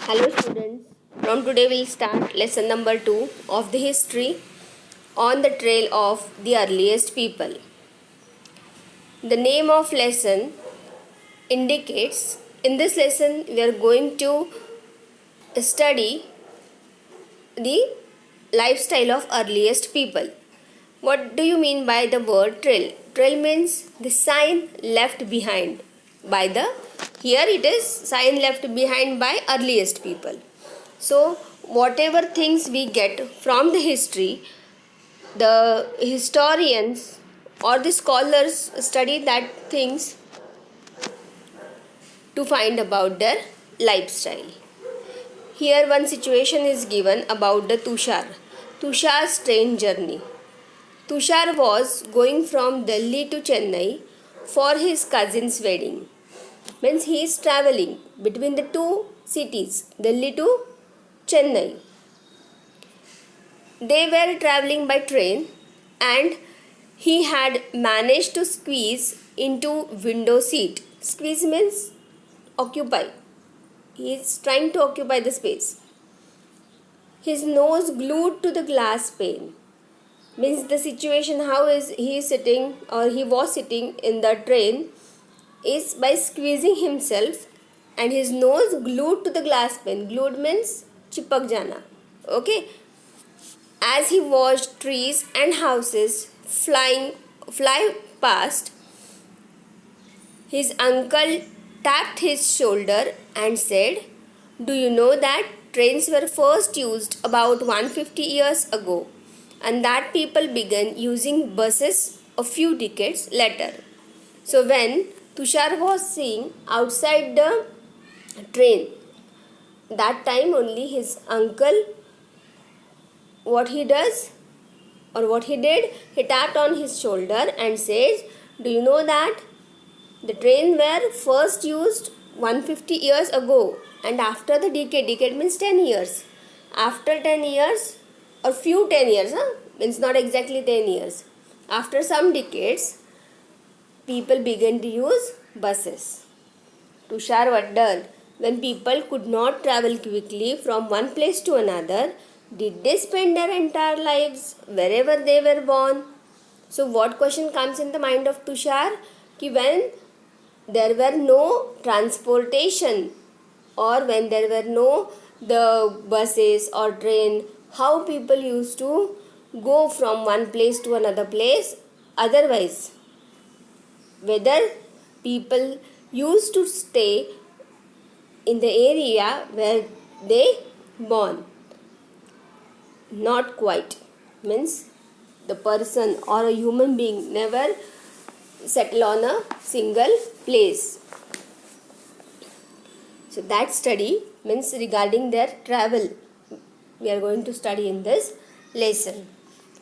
Hello students, from today we'll start lesson number 2 of the history on the trail of the earliest people. The name of lesson indicates in this lesson we are going to study the lifestyle of earliest people. What do you mean by the word trail? Trail means the sign left behind by the, here it is sign left behind by earliest people. So whatever things we get from the history, the historians or the scholars study that things to find about their lifestyle. Here one situation is given about the Tushar. Tushar's train journey. Tushar was going from Delhi to Chennai for his cousin's wedding. Means he is traveling between the two cities, Delhi to Chennai. They were traveling by train and he had managed to squeeze into window seat. Squeeze means occupy. He is trying to occupy the space. His nose glued to the glass pane. Means the situation how is he sitting or he was sitting in the train is by squeezing himself and his nose glued to the glass pane. Glued means chipak jana. Okay. As he watched trees and houses fly past, his uncle tapped his shoulder and said, "Do you know that trains were first used about 150 years ago and that people began using buses a few decades later?" So when Tushar was seeing outside the train, that time only his uncle, what he does or what he did, he tapped on his shoulder and says, "Do you know that the train were first used 150 years ago and after the decade means 10 years. After 10 years or few 10 years, means not exactly 10 years. After some decades, people began to use buses." Tushar wondered, when people could not travel quickly from one place to another, did they spend their entire lives wherever they were born? So what question comes in the mind of Tushar? Ki when there were no transportation or when there were no the buses or train, how people used to go from one place to another place? Otherwise, whether people used to stay in the area where they born. Not quite. Means the person or a human being never settle on a single place. So that study means regarding their travel we are going to study in this lesson.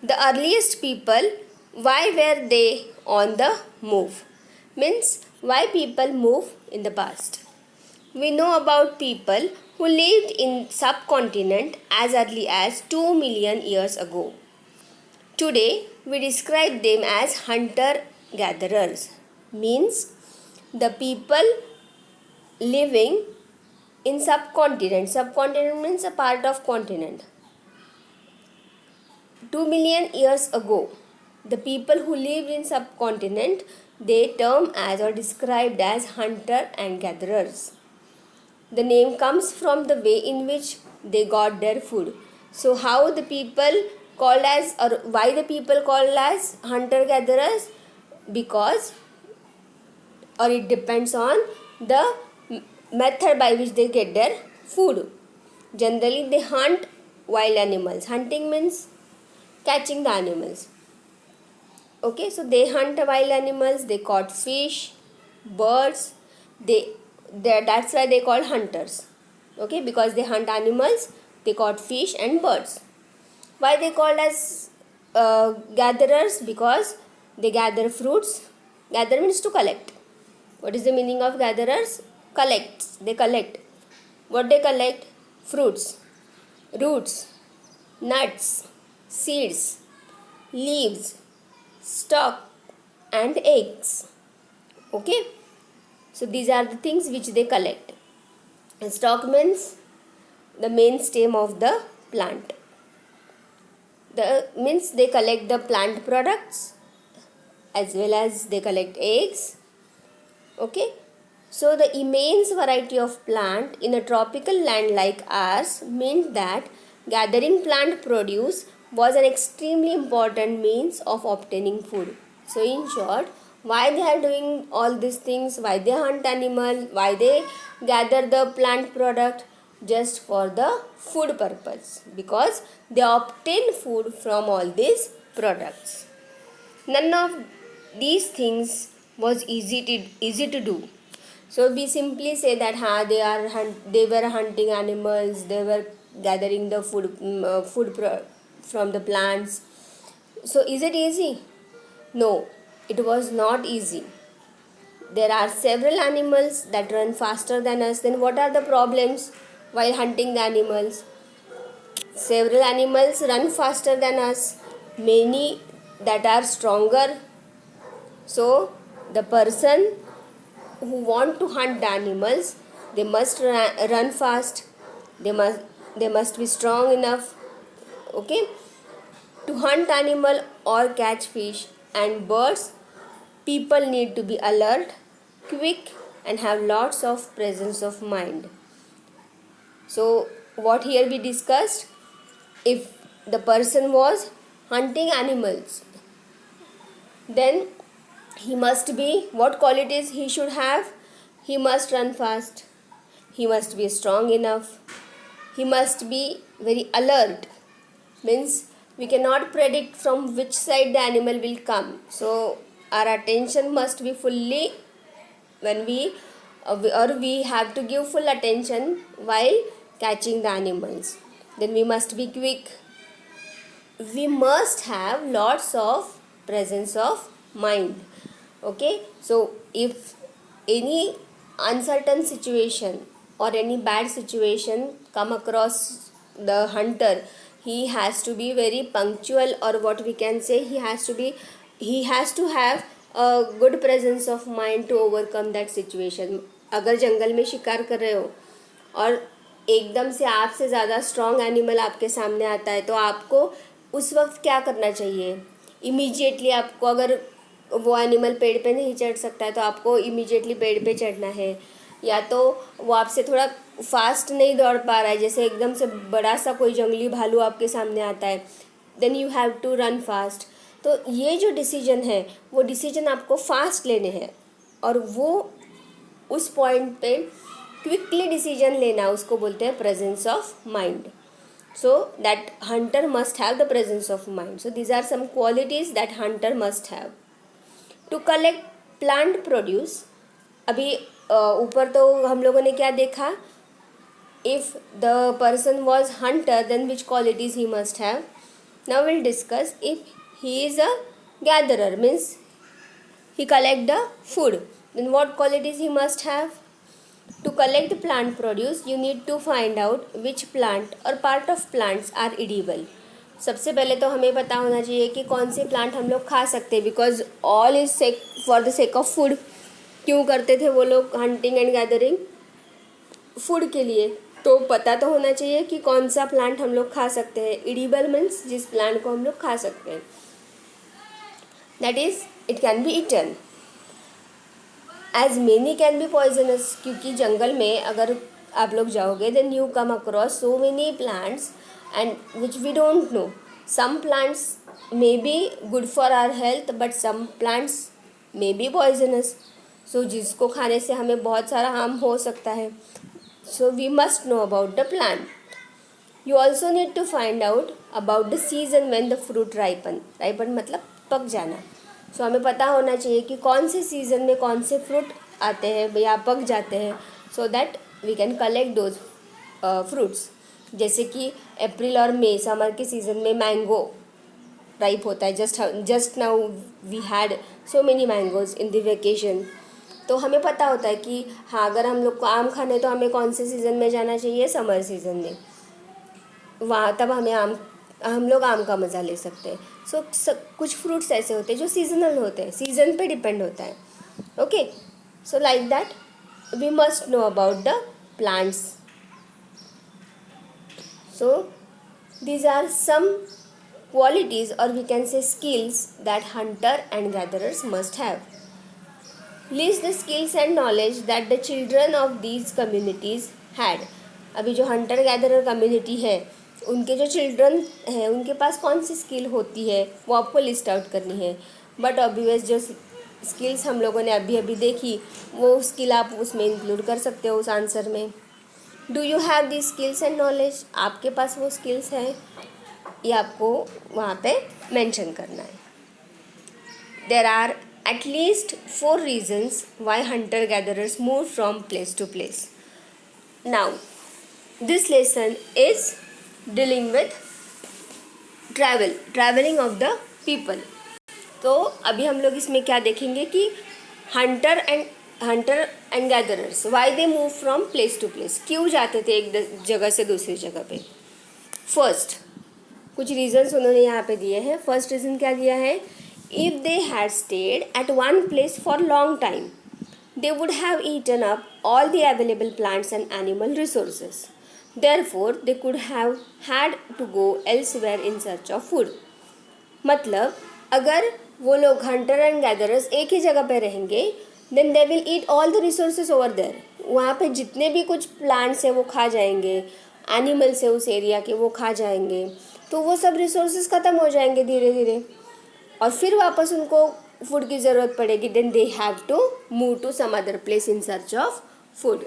The earliest people, why were they on the move? Means why people move in the past. We know about people who lived in subcontinent as early as 2 million years ago. Today, we describe them as hunter-gatherers. Means the people living in subcontinent. Subcontinent means a part of continent. 2 million years ago, the people who lived in subcontinent, they term as or described as hunter and gatherers. The name comes from the way in which they got their food. So how the people called as or why the people called as hunter gatherers? Because or it depends on the method by which they get their food. Generally they hunt wild animals. Hunting means catching the animals. Okay, so they hunt wild animals, they caught fish, birds, that's why they call hunters. Okay, because they hunt animals, they caught fish and birds. Why they called as gatherers? Because they gather fruits. Gather means to collect. What is the meaning of gatherers? Collects. They collect. What they collect? Fruits, roots, nuts, seeds, leaves, stalk and eggs. Okay. So these are the things which they collect. And stalk means the main stem of the plant. The means they collect the plant products as well as they collect eggs. Okay, so the immense variety of plant in a tropical land like ours meant that gathering plant produce was an extremely important means of obtaining food. So in short, why they are doing all these things, why they hunt animal, why they gather the plant product, just for the food purpose, because they obtain food from all these products. None of these things was easy to do. So we simply say that they were hunting animals, they were gathering the from the plants. So is it easy? No, it was not easy. There are several animals that run faster than us. Then what are the problems while hunting the animals? Several animals run faster than us, many that are stronger. So the person who want to hunt the animals, they must run fast. They must be strong enough. Okay, to hunt animal or catch fish and birds, people need to be alert, quick, and have lots of presence of mind. So what here we discussed, if the person was hunting animals, then he must be, what qualities he should have? He must run fast, he must be strong enough, he must be very alert. Means we cannot predict from which side the animal will come, so our attention must be fully, when we have to give full attention while catching the animals. Then we must be quick, we must have lots of presence of mind. Okay, so if any uncertain situation or any bad situation come across the hunter, he has to be very punctual, or what we can say, he has to have a good presence of mind to overcome that situation. अगर जंगल में शिकार कर रहे हो और एकदम से आपसे ज़्यादा स्ट्रॉन्ग एनिमल आपके सामने आता है, तो आपको उस वक्त क्या करना चाहिए? इमीडिएटली आपको, अगर वो एनिमल पेड़ पे नहीं चढ़ सकता है तो आपको इमीडिएटली पेड़ पे चढ़ना है, या तो वो आपसे थोड़ा फास्ट नहीं दौड़ पा रहा है, जैसे एकदम से बड़ा सा कोई जंगली भालू आपके सामने आता है, then you have to run fast. तो ये जो डिसीजन है, वो डिसीजन आपको फास्ट लेने हैं, और वो उस पॉइंट पे क्विकली डिसीजन लेना, उसको बोलते हैं presence of mind. So that hunter must have the presence of mind. So these are some qualities that hunter must have. To collect plant produce, अभी ऊपर तो हम लोगों ने क्या देखा, if the person was hunter then which qualities he must have. Now we'll discuss if he is a gatherer, means he collect the food, then what qualities he must have. To collect plant produce, you need to find out which plant or part of plants are edible. सबसे पहले तो हमें पता होना चाहिए कि कौन से प्लांट हम लोग खा सकते हैं, because all is for the sake of food. क्यों करते थे वो लोग हंटिंग एंड गैदरिंग? फूड के लिए. तो पता तो होना चाहिए कि कौन सा प्लांट हम लोग खा सकते हैं. एडिबल मीन्स जिस प्लांट को हम लोग खा सकते हैं, that is it can be eaten. As many can be poisonous, क्योंकि जंगल में अगर आप लोग जाओगे then you come across so many plants and which we don't know. Some plants may be good for our health, but some plants may be poisonous. So जिसको खाने से हमें बहुत सारा हार्म हो सकता है. So we must know about the plant. You also need to find out about the season when the fruit ripen. Ripen मतलब पक जाना. सो हमें पता होना चाहिए कि कौन से सीज़न में कौन से फ्रूट आते हैं या पक जाते हैं, so that we can collect those fruits. जैसे कि अप्रैल और मई समर के सीज़न में मैंगो राइप होता है. Just now we had so many mangoes in the vacation. तो हमें पता होता है कि हाँ, अगर हम लोग को आम खाने तो हमें कौन से सीज़न में जाना चाहिए? समर सीज़न में. वहाँ तब हम लोग आम का मज़ा ले सकते हैं. सो कुछ फ्रूट्स ऐसे होते हैं जो सीजनल होते हैं, सीज़न पे डिपेंड होता है. Okay, so like that we must know about the plants. So these are some qualities, or we can say skills, that hunter and gatherers must have. List the skills and knowledge that the children of these communities had. अभी जो Hunter gatherer community है उनके जो children हैं उनके पास कौन सी skill होती है वो आपको लिस्ट आउट करनी है. बट ऑब्वियस जो स्किल्स हम लोगों ने अभी अभी देखी वो स्किल आप उसमें इंक्लूड कर सकते हो उस आंसर में. Do you have the skills and knowledge? आपके पास वो स्किल्स हैं, ये आपको वहाँ पे मेंशन करना है. There are at least 4 reasons why hunter-gatherers move from place to place. Now, this lesson is dealing with traveling of the people. तो अभी हम लोग इसमें क्या देखेंगे कि hunter and gatherers, why they move from place to place, क्यों जाते थे एक जगह से दूसरी जगह पे. फर्स्ट कुछ रीजन्स उन्होंने यहाँ पे दिए हैं. फर्स्ट रीज़न क्या दिया है? If they had stayed at one place for long time, they would have eaten up all the available plants and animal resources. Therefore, they could have had to go elsewhere in search of food. मतलब अगर वो लोग hunter and gatherers एक ही जगह पे रहेंगे, then they will eat all the resources over there. वहाँ पे जितने भी कुछ plants हैं वो खा जाएंगे, animals है उस एरिया के वो खा जाएंगे, तो वो सब resources ख़त्म हो जाएंगे धीरे धीरे और फिर वापस उनको फूड की ज़रूरत पड़ेगी. Then they have to move to some other place in search of food.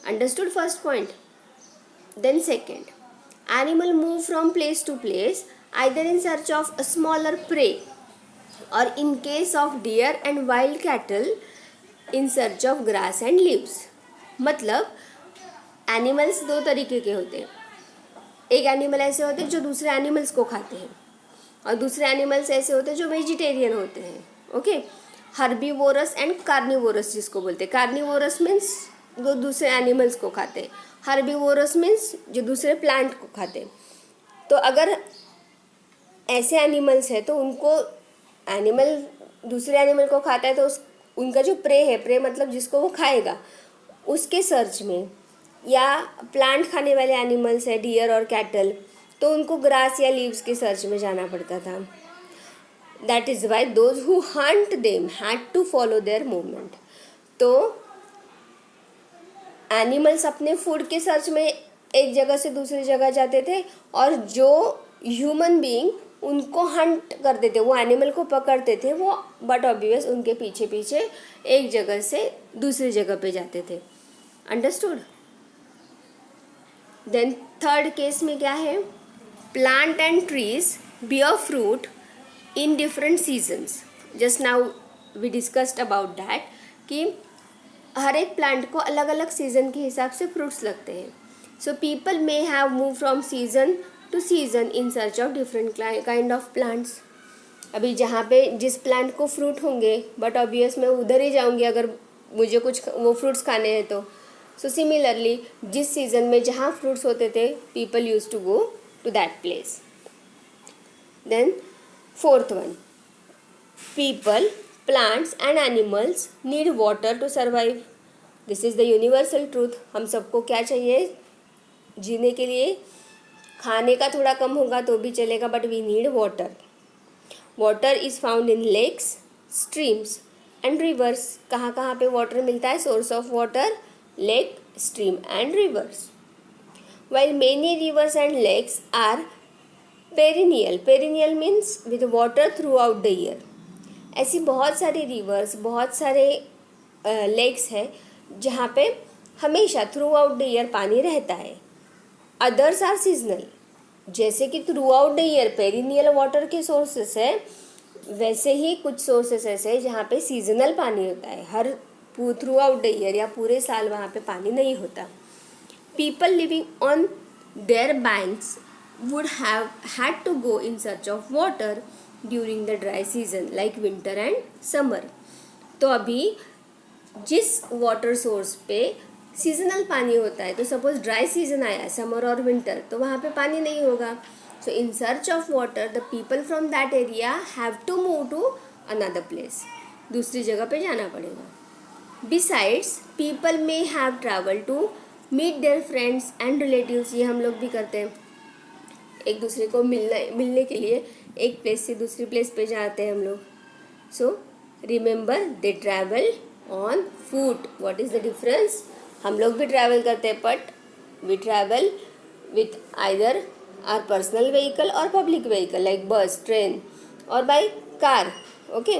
Understood first point. Then second, animal move from place to place either in search of a smaller prey और in case of deer and wild cattle in search of grass and leaves. मतलब animals दो तरीके के होते हैं. एक animal ऐसे होते हैं जो दूसरे एनिमल्स को खाते हैं और दूसरे एनिमल्स ऐसे होते हैं जो वेजिटेरियन होते हैं. ओके, हर्बीवोरस एंड कार्निवोरस जिसको बोलते हैं. कार्निवोरस मीन्स जो दूसरे एनिमल्स को खाते हैं, हर्बीवोरस मीन्स जो दूसरे प्लांट को खाते हैं. तो अगर ऐसे एनिमल्स है तो उनको एनिमल दूसरे एनिमल को खाता है तो उनका जो प्रे है, प्रे मतलब जिसको वो खाएगा, उसके सर्च में, या प्लांट खाने वाले एनिमल्स है डियर और कैटल, तो उनको ग्रास या लीव्स के सर्च में जाना पड़ता था. That is why those who hunt them had to follow their movement. तो एनिमल्स अपने फूड के सर्च में एक जगह से दूसरी जगह जाते थे और जो ह्यूमन बीइंग उनको हंट करते थे, वो एनिमल को पकड़ते थे वो, बट ऑब्वियस उनके पीछे पीछे एक जगह से दूसरी जगह पे जाते थे. अंडरस्टूड. देन थर्ड केस में क्या है? Plant and trees bear fruit in different seasons. Just now we discussed about that कि हर एक प्लांट को अलग अलग सीज़न के हिसाब से फ्रूट्स लगते हैं. So people may have moved from season to season in search of different kind of plants. अभी जहाँ पे जिस प्लांट को फ्रूट होंगे बट ऑब्वियस मैं उधर ही जाऊँगी अगर मुझे कुछ वो फ्रूट्स खाने हैं तो. सो सिमिलरली जिस सीज़न में जहाँ फ्रूट्स होते थे people use to go to that place. Then fourth one, people, plants and animals need water to survive. This is the universal truth. हम सबको क्या चाहिए जीने के लिए? खाने का थोड़ा कम होगा तो भी चलेगा, but we need water. Water is found in lakes, streams and rivers. कहाँ कहाँ पे water मिलता है? Source of water, lake, stream and rivers. While many rivers and lakes are perennial means with water throughout the year. ऐसी बहुत सारी rivers, बहुत सारे lakes हैं जहाँ पे हमेशा throughout the year पानी रहता है. Others are seasonal. जैसे कि throughout the year perennial water के sources है, वैसे ही कुछ sources ऐसे हैं जहाँ पे seasonal पानी होता है. हर throughout the year या पूरे साल वहाँ पे पानी नहीं होता. People living on their banks would have had to go in search of water during the dry season like winter and summer. तो अभी जिस वाटर सोर्स पे सीजनल पानी होता है, तो सपोज ड्राई सीजन आया समर और विंटर, तो वहाँ पे पानी नहीं होगा. So in search of water the people from that area have to move to another place. दूसरी जगह पे जाना पड़ेगा. Besides people may have travel to meet their friends and relatives, ये हम लोग भी करते हैं, एक दूसरे को मिलने के लिए एक प्लेस से दूसरी प्लेस पे जाते हैं हम लोग. So remember they travel on foot. What is the difference? हम लोग भी ट्रैवल करते हैं but we travel with either are personal vehicle और public vehicle like bus, train और by car. Okay,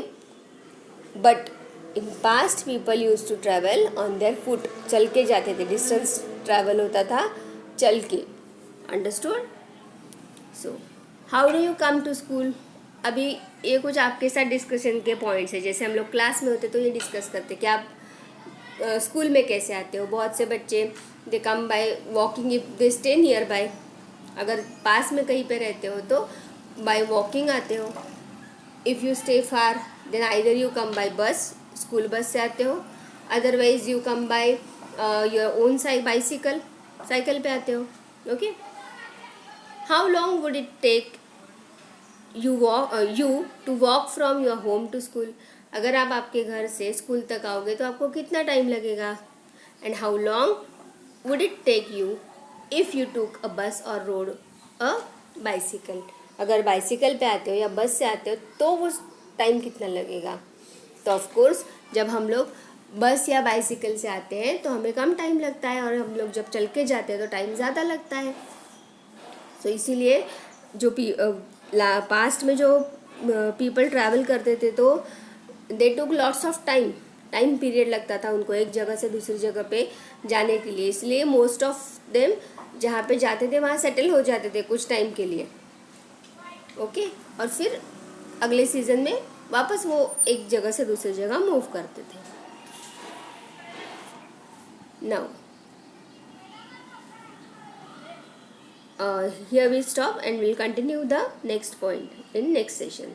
but in past people use to travel on their foot. चल के जाते थे, डिस्टेंस ट्रैवल होता था चल के. Understood? So how do you come to school? अभी ये कुछ आपके साथ डिस्कशन के पॉइंट्स है. जैसे हम लोग क्लास में होते तो ये डिस्कस करते कि आप स्कूल में कैसे आते हो. बहुत से बच्चे they come by walking if they stay near by. अगर पास में कहीं पे रहते हो तो बाय वॉकिंग आते हो. If you stay far then either you come by bus, school bus से आते हो. Otherwise you come by your own bicycle, cycle पे आते हो. Okay, how long would it take you to walk from your home to school? अगर आप आपके घर से स्कूल तक आओगे तो आपको कितना टाइम लगेगा? And how long would it take you if you took a bus और रोड अ बाइसिकल? अगर बाइसिकल पे आते हो या बस से आते हो तो वो टाइम कितना लगेगा? तो ऑफ कोर्स जब हम लोग बस या बाइसिकल से आते हैं तो हमें कम टाइम लगता है, और हम लोग जब चल के जाते हैं तो टाइम ज़्यादा लगता है. तो इसीलिए जो पास्ट में जो पीपल ट्रैवल करते थे तो दे टुक लॉट्स ऑफ टाइम पीरियड लगता था उनको एक जगह से दूसरी जगह पे जाने के लिए. इसलिए मोस्ट ऑफ देम जहाँ पे जाते थे वहाँ सेटल हो जाते थे कुछ टाइम के लिए. ओके, और फिर अगले सीज़न में वापस वो एक जगह से दूसरी जगह मूव करते थे. Now here we stop and we'll continue the next point in next session.